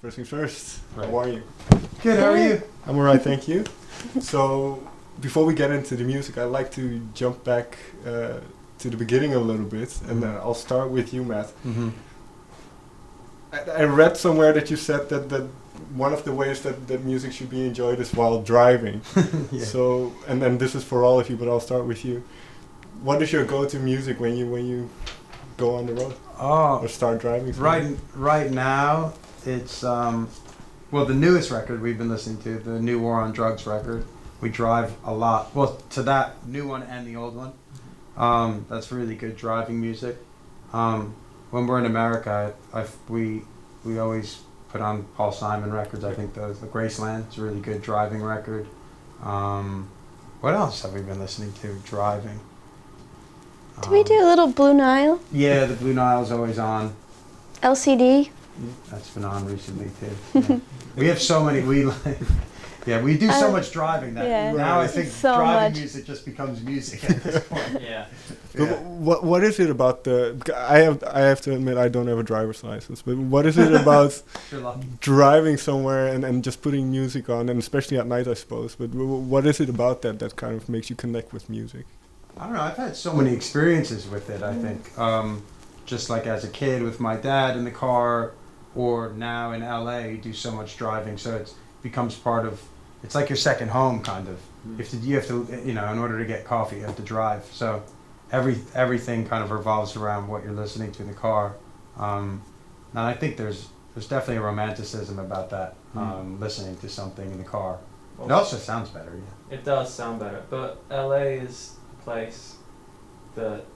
First things first, Right. how are you? Good, how are you? I'm alright, thank you. So, before we get into the music, I'd like to jump back to the beginning a little bit, and I'll start with you, Matt. Mm-hmm. I read somewhere that you said that one of the ways that music should be enjoyed is while driving. Yeah. So, and then this is for all of you, but I'll start with you. What is your go-to music when you go on the road or start driving? Right now, it's well, the newest record we've been listening to, the new War on Drugs record. We drive a lot. Well, to that new one and the old one. That's really good driving music. When we're in America, we always put on Paul Simon records. I think the Graceland is a really good driving record. What else have we been listening to driving? Did we do a little Blue Nile? Yeah, the Blue Nile's always on. LCD? That's been on recently too. Yeah. We have so many. We do so much driving that now I think so driving much. music just becomes music at this point. Yeah. But what is it about the? I have to admit I don't have a driver's license. But what is it about You're lucky. driving somewhere and just putting music on, and especially at night, I suppose. But what is it about that kind of makes you connect with music? I don't know. I've had so many experiences with it. I think just like as a kid with my dad in the car, or now in LA, you do so much driving, so it becomes part of. It's like your second home, kind of. You have to, in order to get coffee, you have to drive. So everything kind of revolves around what you're listening to in the car. And I think there's definitely a romanticism about that, listening to something in the car. Well, It also sounds better, yeah. It does sound better, but LA is a place that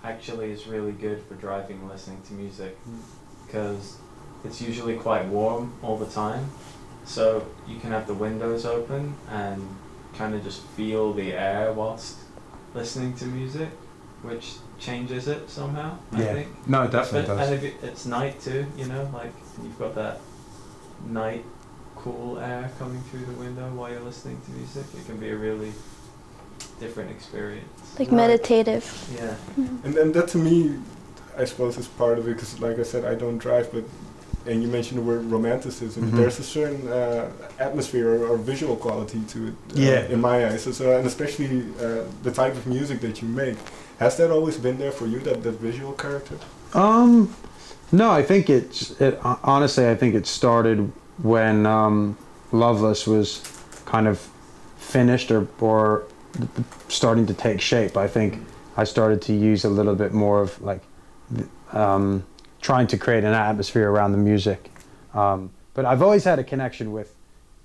actually is really good for driving and listening to music, because it's usually quite warm all the time. So you can have the windows open and kind of just feel the air whilst listening to music, which changes it somehow, I think. No, it definitely does. And if it's night too, like you've got that night cool air coming through the window while you're listening to music, it can be a really different experience. Like meditative. Yeah. And that to me, I suppose, is part of it, because like I said, I don't drive, and you mentioned the word romanticism. There's a certain atmosphere or visual quality to it, in my eyes. So, and especially the type of music that you make. Has that always been there for you, that visual character? No, I think honestly, I think it started when Loveless was kind of finished or starting to take shape. I think I started to use a little bit more of like trying to create an atmosphere around the music. But I've always had a connection with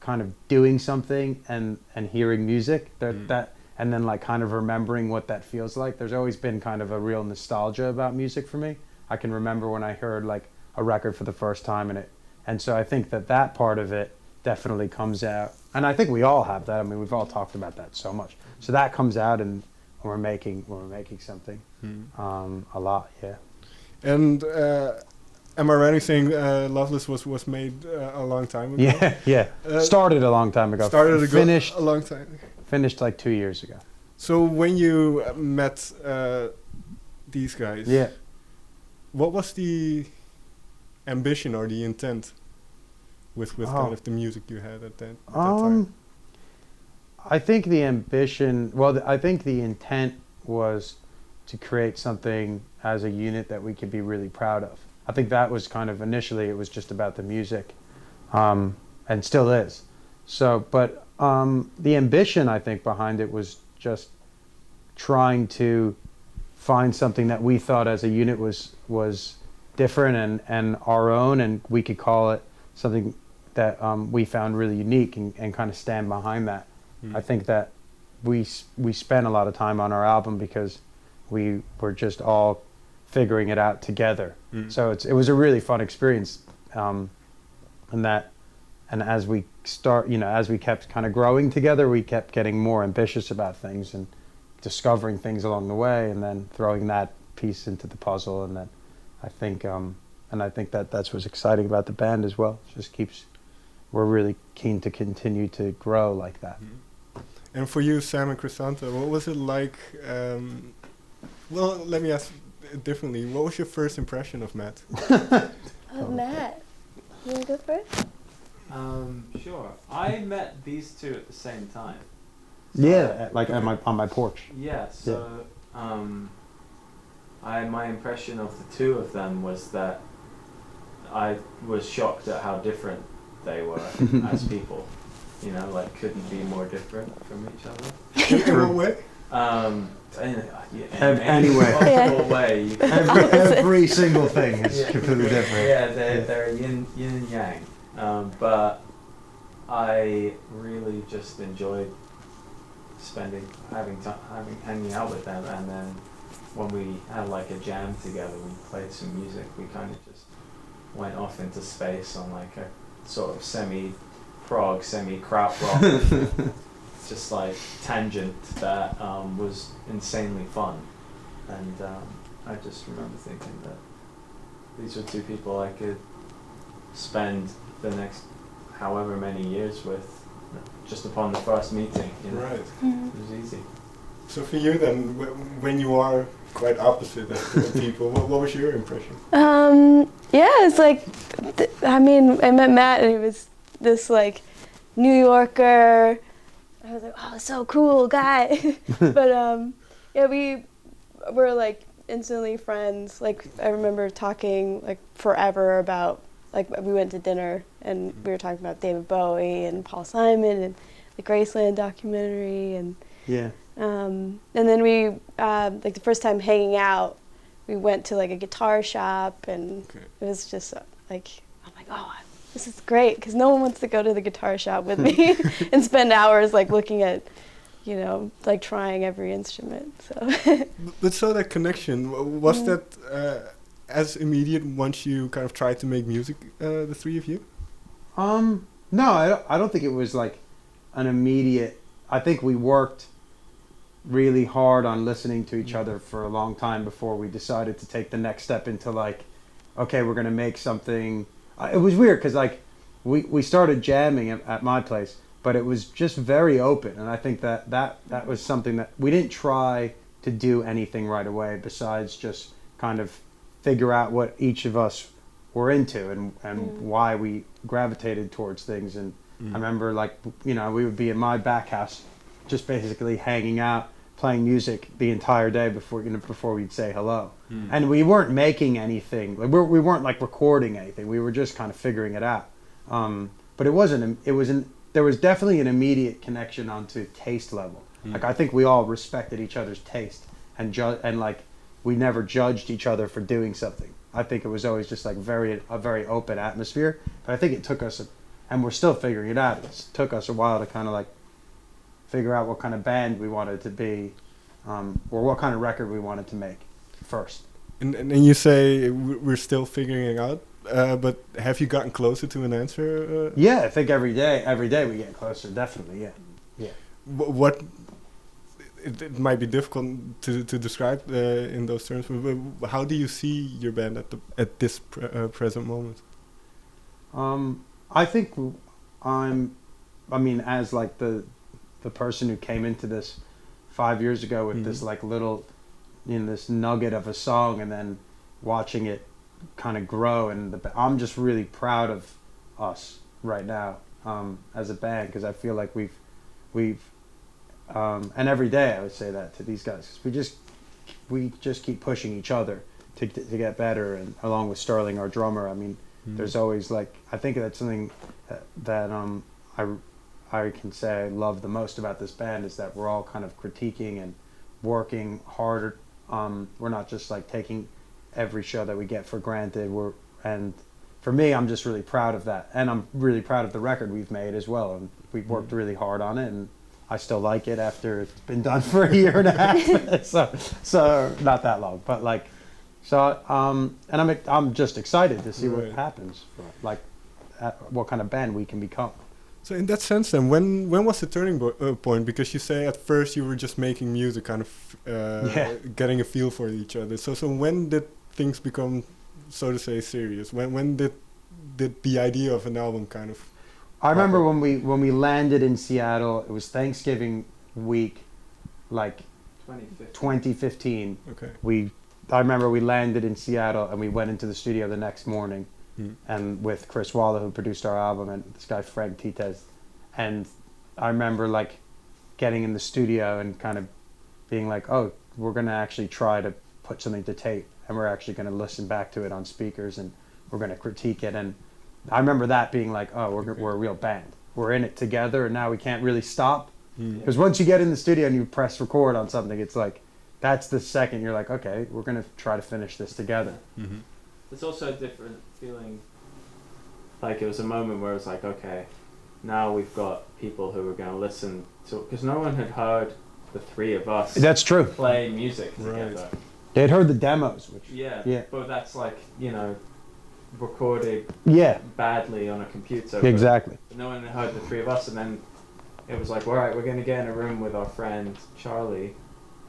kind of doing something and hearing music and then like kind of remembering what that feels like. There's always been kind of a real nostalgia about music for me. I can remember when I heard like a record for the first time and so I think that part of it definitely comes out. And I think we all have that. I mean, we've all talked about that so much. So that comes out when we're making something a lot, yeah. And am I right in saying Loveless was made a long time ago? Yeah. Started a long time ago. Finished a long time. Finished like 2 years ago. So when you met these guys, what was the ambition or the intent with kind of the music you had at that time? I think the ambition, I think the intent was to create something as a unit that we could be really proud of. I think that was kind of initially, it was just about the music, and still is. So, but the ambition, I think, behind it was just trying to find something that we thought as a unit was different and our own, and we could call it something that we found really unique and kind of stand behind that. I think that we spent a lot of time on our album because we were just all figuring it out together. So it was a really fun experience, and as we as we kept kind of growing together, we kept getting more ambitious about things and discovering things along the way, and then throwing that piece into the puzzle. And then I think that's what's exciting about the band as well. It just we're really keen to continue to grow like that. And for you, Sam and Crisanta, what was it like? Well, let me ask it differently. What was your first impression of Matt? Matt. You want to go for it? Sure. I met these two at the same time. Yeah, like on my porch. Yeah. So, my impression of the two of them was that I was shocked at how different they were as people. You know, like couldn't be more different from each other. In what way? In Anyway. possible way. You can Every single thing is completely different. Yeah, they're yin and yang. But I really just enjoyed hanging out with them, and then when we had like a jam together, we played some music. We kind of just went off into space on like a sort of semi-prog, semi-krautrock, just like tangent that was insanely fun. And I just remember thinking that these were two people I could spend the next however many years with, just upon the first meeting. You know? Right. It was easy. So for you then, when you are quite opposite of people, what was your impression? Yeah, it's like, I met Matt and he was this like New Yorker. I was like, oh, so cool guy. But yeah, we were like instantly friends. Like I remember talking like forever about, like we went to dinner and we were talking about David Bowie and Paul Simon and the Graceland documentary and then we like the first time hanging out, we went to like a guitar shop and it was just like, I'm like, oh, this is great because no one wants to go to the guitar shop with me and spend hours like looking at, you know, like trying every instrument. So. But so that connection, was that as immediate once you kind of tried to make music, the three of you? No, I don't think it was like an immediate. I think we worked really hard on listening to each other for a long time before we decided to take the next step into like, okay, we're gonna make something. It was weird because like we started jamming at my place, but it was just very open, and I think that was something that we didn't try to do anything right away besides just kind of figure out what each of us were into and why we gravitated towards things. And I remember like, you know, we would be in my back house just basically hanging out, playing music the entire day before we'd say hello. And we weren't making anything. Like we weren't like recording anything. We were just kind of figuring it out. But there was definitely an immediate connection onto taste level. Like I think we all respected each other's taste and like we never judged each other for doing something. I think it was always just like a very open atmosphere. But I think it took us, and we're still figuring it out. It took us a while to kind of like figure out what kind of band we wanted to be, or what kind of record we wanted to make first. And you say we're still figuring it out, but have you gotten closer to an answer? Yeah, I think every day we get closer, definitely, yeah. What it might be difficult to describe in those terms, but how do you see your band at this present moment? I think as like the person who came into this 5 years ago with this like little, you know, this nugget of a song, and then watching it kind of grow, and I'm just really proud of us right now as a band, because I feel like we've and every day I would say that to these guys, because we just keep pushing each other to get better, and along with Sterling, our drummer. I mean, there's always like, I think that's something that I can say I love the most about this band, is that we're all kind of critiquing and working harder. We're not just like taking every show that we get for granted. And for me, I'm just really proud of that, and I'm really proud of the record we've made as well. And we've worked really hard on it, and I still like it after it's been done for a year and a half. so not that long, but like, so and I'm just excited to see what happens, like what kind of band we can become. So in that sense, then, when was the turning point? Because you say at first you were just making music, kind of getting a feel for each other. So when did things become, so to say, serious? When did the idea of an album kind of? I remember when we landed in Seattle. It was Thanksgiving week, like 2015. Okay. I remember we landed in Seattle and we went into the studio the next morning, and with Chris Waller, who produced our album, and this guy Frank Tites. And I remember like getting in the studio and kind of being like, oh, we're going to actually try to put something to tape, and we're actually going to listen back to it on speakers, and we're going to critique it. And I remember that being like, oh, we're a real band. We're in it together, and now we can't really stop. Because once you get in the studio and you press record on something, it's like, that's the second you're like, okay, we're going to try to finish this together. There's also a different feeling. Like, it was a moment where it was like, okay, now we've got people who are going to listen to, because no one had heard the three of us. That's true. Play music together. They'd heard the demos, which yeah. But that's like, you know, recorded badly on a computer. Exactly. But no one had heard the three of us, and then it was like, all right, we're going to get in a room with our friend Charlie,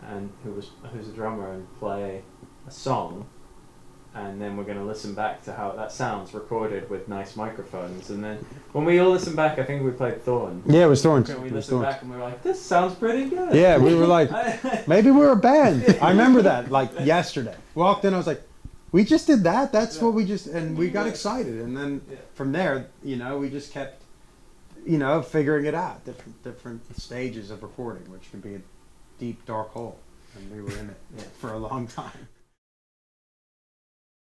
and who's a drummer, and play a song. And then we're going to listen back to how that sounds recorded with nice microphones. And then when we all listened back, I think we played Thorns. Yeah, it was Thorns. And we listened back and we were like, this sounds pretty good. Yeah, we were like, maybe we're a band. I remember that, like yesterday. Walked in, I was like, we just did that? That's what we just, and we got excited. And then from there, you know, we just kept, you know, figuring it out. Different stages of recording, which can be a deep, dark hole. And we were in it for a long time.